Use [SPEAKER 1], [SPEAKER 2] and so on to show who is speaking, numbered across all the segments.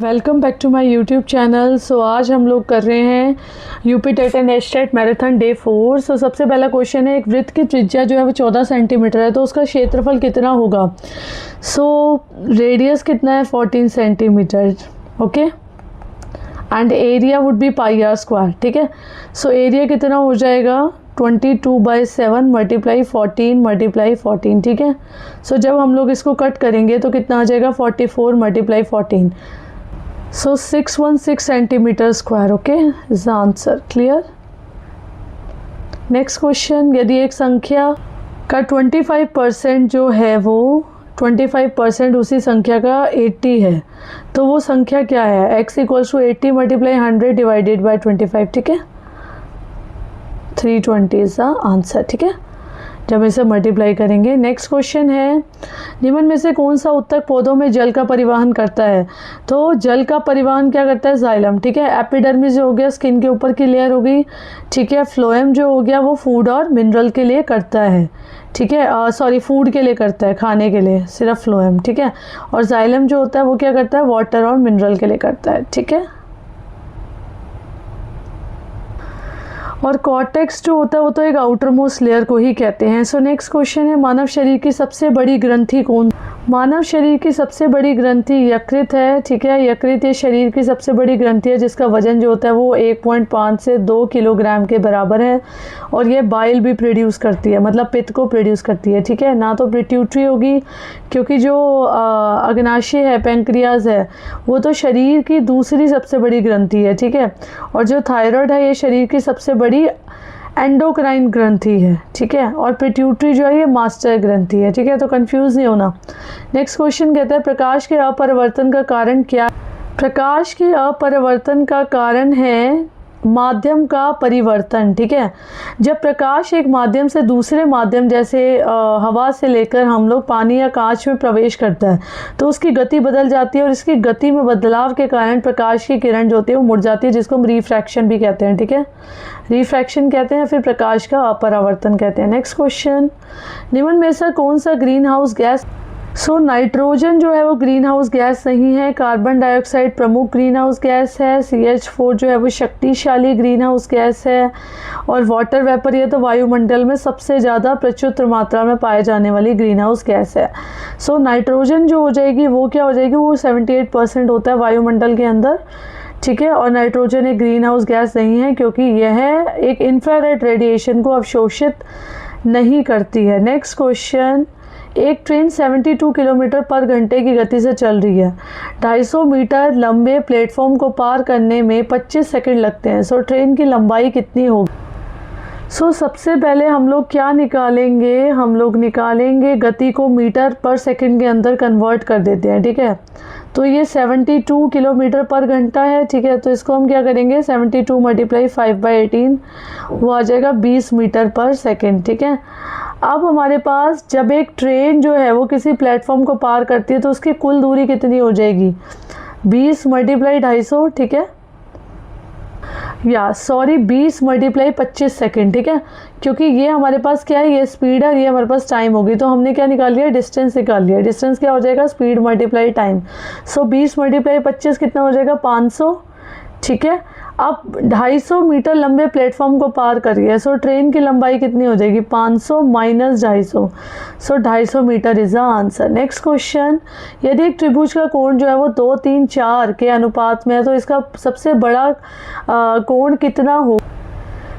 [SPEAKER 1] Welcome back to my YouTube channel. So आज हम लोग कर रहे हैं UP TET and HTET marathon day 4। So सबसे पहला क्वेश्चन है, एक वृत्त की त्रिज्या जो है वो 14 सेंटीमीटर है, तो उसका क्षेत्रफल कितना होगा। सो रेडियस कितना है 14 centimetre, okay, and area would be pi r square, ठीक है। सो एरिया कितना हो जाएगा 22/7 मल्टीप्लाई 14 मल्टीप्लाई 14, ठीक है। सो जब हम लोग इसको कट करेंगे तो कितना आ जाएगा 44 multiply 14, so 616 centimetre square, okay, is the answer. Clear. Next question, यदि एक संख्या का 25% जो है वो 25% उसी संख्या का 80 है, तो वो संख्या क्या है। x = 80 मल्टीप्लाई 100 डिवाइडेड बाई 25, ठीक है, 320 इज द आंसर, ठीक है, जब इसे मल्टीप्लाई करेंगे। नेक्स्ट क्वेश्चन है, निम्न में से कौन सा ऊतक पौधों में जल का परिवहन करता है। तो जल का परिवहन क्या करता है, जाइलम, ठीक है। एपिडर्मिस जो हो गया स्किन के ऊपर की लेयर हो गई, ठीक है। फ्लोएम जो हो गया वो फूड और मिनरल के लिए करता है, ठीक है, सॉरी फूड के लिए करता है, खाने के लिए सिर्फ फ्लोएम, ठीक है। और जाइलम जो होता है वो क्या करता है, वाटर और मिनरल के लिए करता है, ठीक है। और कॉर्टेक्स जो होता है वो तो एक आउटर मोस्ट लेयर को ही कहते हैं। सो नेक्स्ट क्वेश्चन है, मानव शरीर की सबसे बड़ी ग्रंथि कौन। मानव शरीर की सबसे बड़ी ग्रंथि यकृत है, ठीक है। यकृत ये शरीर की सबसे बड़ी ग्रंथि है जिसका वजन जो होता है वो 1.5 से 2 किलोग्राम के बराबर है, और ये बाइल भी प्रोड्यूस करती है, मतलब पित्त को प्रोड्यूस करती है, ठीक है। ना तो पिट्यूटरी होगी क्योंकि जो अग्नाशय है, पेंक्रियाज है, वो तो शरीर की दूसरी सबसे बड़ी ग्रंथि है, ठीक है। और जो थायराइड है ये शरीर की सबसे बड़ी एंडोक्राइन ग्रंथि है, ठीक है। और पिट्यूटरी जो है ये मास्टर ग्रंथि है, ठीक है, तो कंफ्यूज नहीं होना। नेक्स्ट क्वेश्चन कहता है, प्रकाश के अपरिवर्तन का कारण क्या। प्रकाश के अपरिवर्तन का कारण है माध्यम का परिवर्तन, ठीक है। जब प्रकाश एक माध्यम से दूसरे माध्यम जैसे हवा से लेकर हम लोग पानी या कांच में प्रवेश करता है तो उसकी गति बदल जाती है, और इसकी गति में बदलाव के कारण प्रकाश की किरण जो होती है वो मुड़ जाती है, जिसको हम रिफ्रैक्शन भी कहते हैं, ठीक है, रिफ्रैक्शन कहते हैं, फिर प्रकाश का अपरावर्तन कहते हैं। नेक्स्ट क्वेश्चन, निम्न में से कौन सा green house gas. So nitrogen जो है वो ग्रीन हाउस गैस नहीं है, कार्बन डाइऑक्साइड प्रमुख ग्रीन हाउस गैस है, CH4 जो है वो शक्तिशाली ग्रीन हाउस गैस है, और वाटर वेपर ये तो वायुमंडल में सबसे ज़्यादा प्रचुर मात्रा में पाए जाने वाली ग्रीन हाउस गैस है। सो नाइट्रोजन जो हो जाएगी वो क्या हो जाएगी, वो 78% होता है वायुमंडल के अंदर, ठीक है। और नाइट्रोजन एक ग्रीन हाउस गैस नहीं है क्योंकि यह एक इंफ्रारेड रेडिएशन को अवशोषित नहीं करती है। नेक्स्ट क्वेश्चन, एक ट्रेन 72 किलोमीटर पर घंटे की गति से चल रही है, 250 मीटर लंबे प्लेटफॉर्म को पार करने में 25 सेकंड लगते हैं। सो ट्रेन की लंबाई कितनी होगी। सो सबसे पहले हम लोग क्या निकालेंगे, हम लोग निकालेंगे गति को मीटर पर सेकंड के अंदर कन्वर्ट कर देते हैं, ठीक है। तो ये 72 किलोमीटर पर घंटा है, ठीक है, तो इसको हम क्या करेंगे 72 मल्टीप्लाई 5/18 वो आ जाएगा 20 मीटर पर सेकंड, ठीक है। अब हमारे पास जब एक ट्रेन जो है वो किसी प्लेटफॉर्म को पार करती है तो उसकी कुल दूरी कितनी हो जाएगी 20 मल्टीप्लाई 250, ठीक है, या सॉरी 20 मल्टीप्लाई 25 सेकेंड, ठीक है, क्योंकि ये हमारे पास क्या है, ये स्पीड है, ये हमारे पास टाइम होगी, तो हमने क्या निकाल लिया, डिस्टेंस निकाल लिया। डिस्टेंस क्या हो जाएगा, स्पीड मल्टीप्लाई टाइम। सो 20 मल्टीप्लाई 25 कितना हो जाएगा 500, ठीक है। अब 250 मीटर लंबे प्लेटफॉर्म को पार करिए, सो ट्रेन की लंबाई कितनी हो जाएगी 500 minus 250, so 250 metre is the answer. Next question, यदि एक त्रिभुज का कोण जो है वो 2, 3, 4 के अनुपात में है तो इसका सबसे बड़ा कोण कितना हो।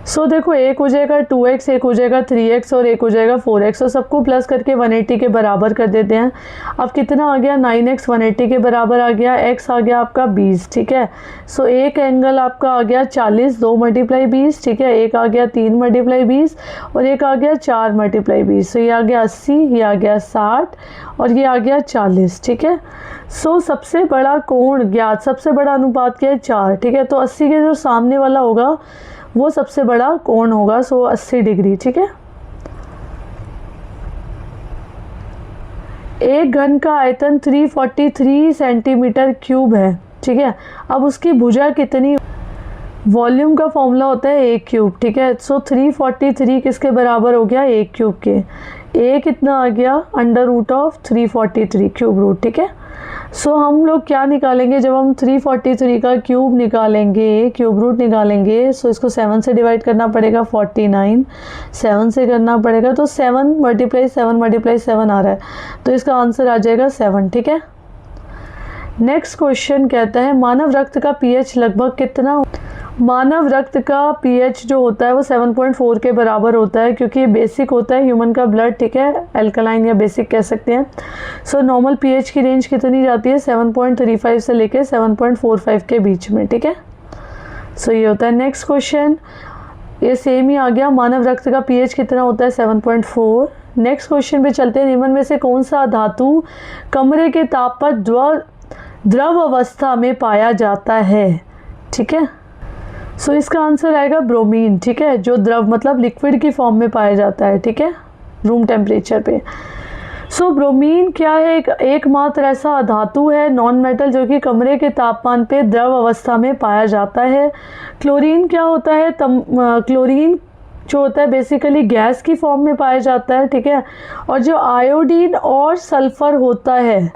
[SPEAKER 1] सो देखो, एक हो जाएगा 2x, एक हो जाएगा 3x और एक हो जाएगा 4x, तो सबको प्लस करके 180 के बराबर कर देते हैं। अब कितना आ गया 9x 180 के बराबर आ गया, x आ गया आपका 20, ठीक है। सो एक एंगल आपका आ गया 40, 2 मल्टीप्लाई 20, ठीक है, एक आ गया 3 मल्टीप्लाई 20 और एक आ गया 4 मल्टीप्लाई 20, सो ये आ गया 80, ये आ गया 60 और ये आ गया 40, ठीक है। सो सबसे बड़ा कोण ज्ञात, सबसे बड़ा अनुपात क्या है 4, ठीक है, तो 80 के जो सामने वाला होगा वो सबसे बड़ा कोण होगा, सो 80 डिग्री, ठीक है। एक घन का आयतन 343 सेंटीमीटर क्यूब है, ठीक है। अब उसकी भुजा कितनी, वॉल्यूम का फॉर्मूला होता है a क्यूब, ठीक है। सो 343 किसके बराबर हो गया, a क्यूब के। a कितना आ गया √343 क्यूब रूट, ठीक है। सो हम लोग क्या निकालेंगे, जब हम 343 का क्यूब निकालेंगे, क्यूब रूट निकालेंगे, सो इसको 7 से डिवाइड करना पड़ेगा, 49 7 से करना पड़ेगा, तो 7 मल्टीप्लाई 7 आ रहा है, तो इसका आंसर आ जाएगा 7। ठीक है। नेक्स्ट क्वेश्चन कहता है मानव रक्त का पीएच लगभग कितना। मानव रक्त का पीएच जो होता है वो 7.4 के बराबर होता है, क्योंकि ये बेसिक होता है ह्यूमन का ब्लड। ठीक है, एल्कलाइन या बेसिक कह सकते हैं। सो नॉर्मल पीएच की रेंज कितनी जाती है, 7.35 से लेके 7.45 के बीच में। ठीक है, सो ये होता है। नेक्स्ट क्वेश्चन ये सेम ही आ गया, मानव रक्त का पीएच कितना होता है, 7.4। नेक्स्ट क्वेश्चन पे चलते हैं, निम्न में से कौन सा धातु कमरे के ताप पर द्रव अवस्था में पाया जाता है। ठीक है, सो इसका आंसर आएगा ब्रोमीन। ठीक है, जो द्रव मतलब लिक्विड की फॉर्म में पाया जाता है। ठीक है, रूम टेम्परेचर पे। सो ब्रोमीन क्या है, एकमात्र ऐसा धातु है नॉन मेटल जो कि कमरे के तापमान पे द्रव अवस्था में पाया जाता है। क्लोरीन क्या होता है, क्लोरीन जो होता है बेसिकली गैस की फॉर्म में पाया जाता है। ठीक है, और जो आयोडीन और सल्फर होता है,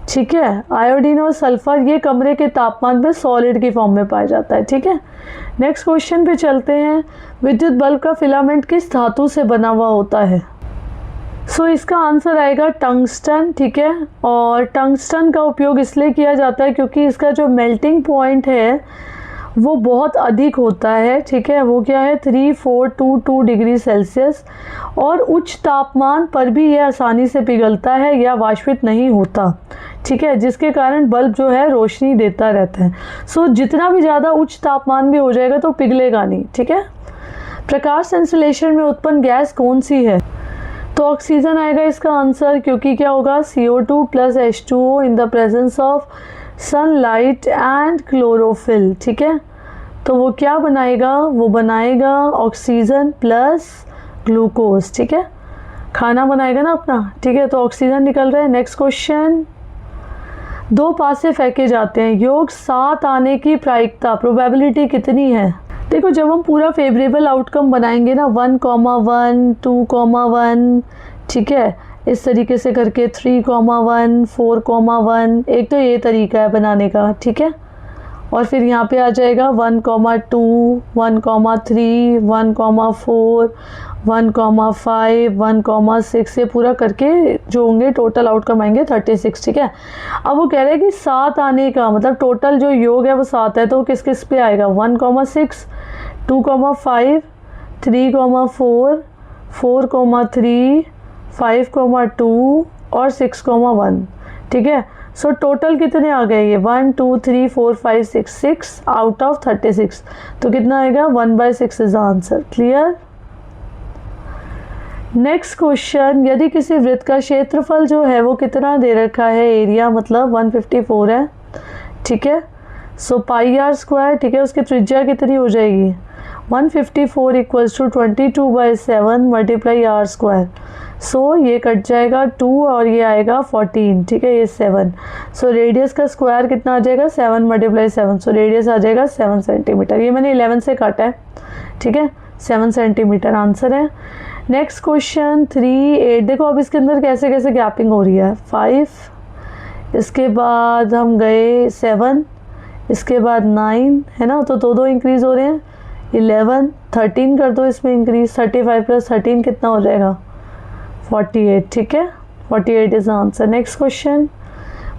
[SPEAKER 1] ठीक है, आयोडीन और सल्फर ये कमरे के तापमान पे सॉलिड की फॉर्म में पाया जाता है। ठीक है, नेक्स्ट क्वेश्चन पे चलते हैं, विद्युत बल्ब का फिलामेंट किस धातु से बना हुआ होता है। सो इसका आंसर आएगा टंगस्टन। ठीक है, और टंगस्टन का उपयोग इसलिए किया जाता है क्योंकि इसका जो मेल्टिंग पॉइंट है वो बहुत अधिक होता है। ठीक है, वो क्या है 3422 डिग्री सेल्सियस, और उच्च तापमान पर भी यह आसानी से पिघलता है या वाष्पित नहीं होता। ठीक है, जिसके कारण बल्ब जो है रोशनी देता रहता है। सो जितना भी ज़्यादा उच्च तापमान भी हो जाएगा तो पिघलेगा नहीं। ठीक है, प्रकाश संश्लेषण में उत्पन्न गैस कौन सी है, तो ऑक्सीजन आएगा इसका आंसर, क्योंकि क्या होगा CO2 + H2O in the presence of sunlight and chlorophyll. ठीक है, तो वो क्या बनाएगा, वो बनाएगा ऑक्सीजन प्लस ग्लूकोज। ठीक है, खाना बनाएगा ना अपना। ठीक है, तो ऑक्सीजन निकल रहा है। नेक्स्ट क्वेश्चन, 2 पासे फेंके जाते हैं, योग 7 आने की प्रायिकता प्रोबेबिलिटी कितनी है। देखो, जब हम पूरा फेवरेबल आउटकम बनाएंगे ना, 1,1 2,1, ठीक है, इस तरीके से करके 3,1 4,1, एक तो ये तरीका है बनाने का। ठीक है, और फिर यहाँ पे आ जाएगा 1,2 1,3 1,4 1,5 1,6, ये पूरा करके जो होंगे टोटल आउटकम आएंगे 36। ठीक है, अब वो कह रहे हैं कि 7 आने का मतलब टोटल जो योग है वो 7 है, तो किस किस पे आएगा, 1,6 2,5 3,4 4,3 5,2 और 6,1। ठीक है, सो टोटल कितने आ गए ये 1 2 3 4 5 6 आउट ऑफ 36, तो कितना आएगा 1/6 is answer. Clear. Next question, यदि किसी वृत्त का क्षेत्रफल जो है वो कितना दे रखा है, एरिया मतलब 154 है। ठीक है, सो πr²। ठीक है, उसकी त्रिज्या कितनी हो जाएगी, 154 = 22/7 × r²। सो ये कट जाएगा 2 और ये आएगा 14। ठीक है, ये 7। सो रेडियस का स्क्वायर कितना आ जाएगा, 7 × 7। सो रेडियस आ जाएगा 7 सेंटीमीटर। ये मैंने 11 से काटा है। ठीक है, 7 सेंटीमीटर आंसर है। नेक्स्ट क्वेश्चन 3 8, देखो अब इसके अंदर कैसे कैसे गैपिंग हो रही है। 5, इसके बाद हम गए 7, इसके बाद 9 है ना, तो 2 इंक्रीज़ हो रहे हैं। 11 13 कर दो इसमें इंक्रीज, 35 + 13 कितना हो जाएगा 48। ठीक है, 48 इज आंसर। नेक्स्ट क्वेश्चन,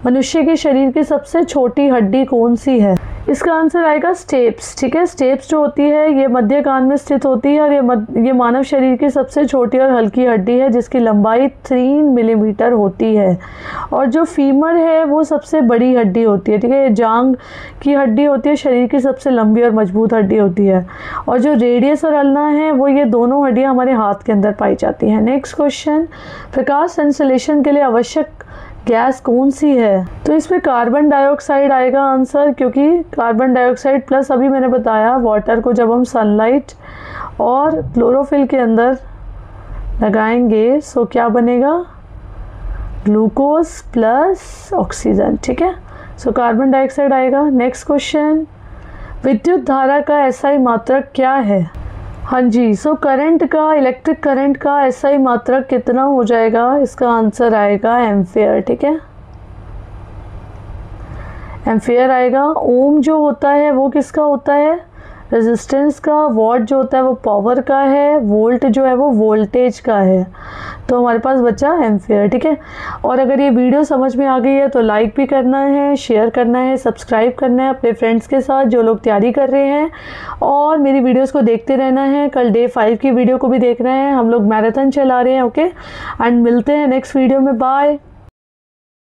[SPEAKER 1] मनुष्य के शरीर की सबसे छोटी हड्डी कौन सी है, इसका आंसर आएगा स्टेप्स। ठीक है, स्टेप्स जो होती है ये मध्य कान में स्थित होती है, और ये मानव शरीर की सबसे छोटी और हल्की हड्डी है जिसकी लंबाई 3 मिलीमीटर होती है, और जो फीमर है वो सबसे बड़ी हड्डी होती है। ठीक है, ये जांग की हड्डी होती है, शरीर की सबसे लंबी और मजबूत हड्डी होती है, और जो रेडियस और अल्ना है वो ये दोनों हड्डियाँ हमारे हाथ के अंदर पाई जाती हैं। नेक्स्ट क्वेश्चन, प्रकाश संश्लेषण के लिए आवश्यक गैस कौन सी है, तो इसमें कार्बन डाइऑक्साइड आएगा आंसर, क्योंकि कार्बन डाइऑक्साइड प्लस अभी मैंने बताया वाटर को जब हम सनलाइट और क्लोरोफिल के अंदर लगाएंगे सो क्या बनेगा, ग्लूकोज प्लस ऑक्सीजन। ठीक है, सो कार्बन डाइऑक्साइड आएगा। नेक्स्ट क्वेश्चन, विद्युत धारा का SI मात्रक क्या है। हाँ जी, सो करंट का, इलेक्ट्रिक करंट का SI मात्रक कितना हो जाएगा, इसका आंसर आएगा एम्पेयर। ठीक है, एम्फेयर आएगा। ओम जो होता है वो किसका होता है, रेजिस्टेंस का। वॉट जो होता है वो पावर का है। वोल्ट जो है वो वोल्टेज का है। तो हमारे पास बचा एम्फेयर, ठीक है। और अगर ये वीडियो समझ में आ गई है तो लाइक भी करना है, शेयर करना है, सब्सक्राइब करना है अपने फ्रेंड्स के साथ जो लोग तैयारी कर रहे हैं, और मेरी वीडियोस को देखते रहना है। कल डे 5 की वीडियो को भी देखना है, हम लोग मैराथन चला रहे हैं, ओके। एंड मिलते हैं नेक्स्ट वीडियो में, बाय।